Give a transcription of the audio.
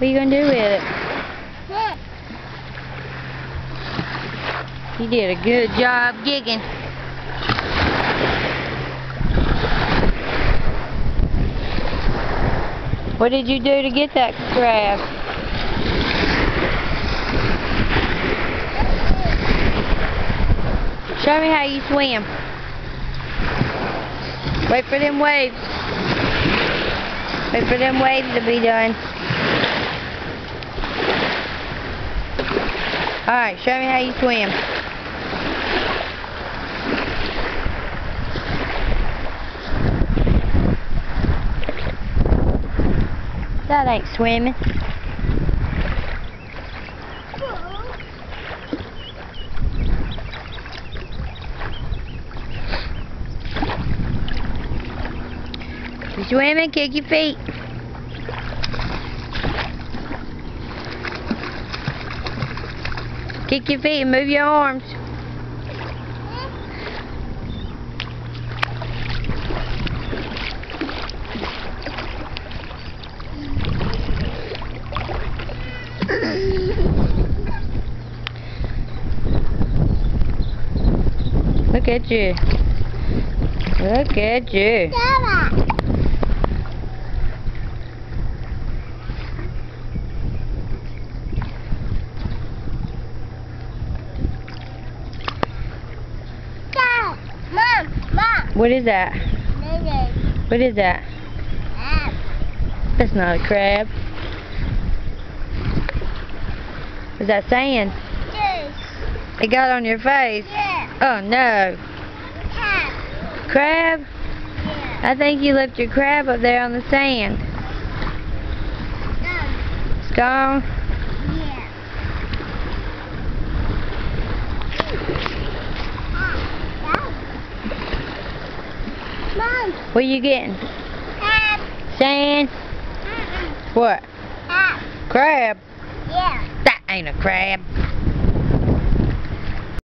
What are you gonna do with it? You did a good job gigging. What did you do to get that crab? Show me how you swim. Wait for them waves. Wait for them waves to be done. Alright, show me how you swim. That ain't swimming. You swimming? Kick your feet. Kick your feet and move your arms. Look at you. Look at you. Mom. What is that? What is that? That's not a crab. Is that sand? Yes. It got on your face? Yeah. Oh no. Crab? Yeah. I think you left your crab up there on the sand. No. It's gone? Yeah. Mom. What are you getting? Crab. Sand? What? Crab. Crab? Yeah. That ain't a crab.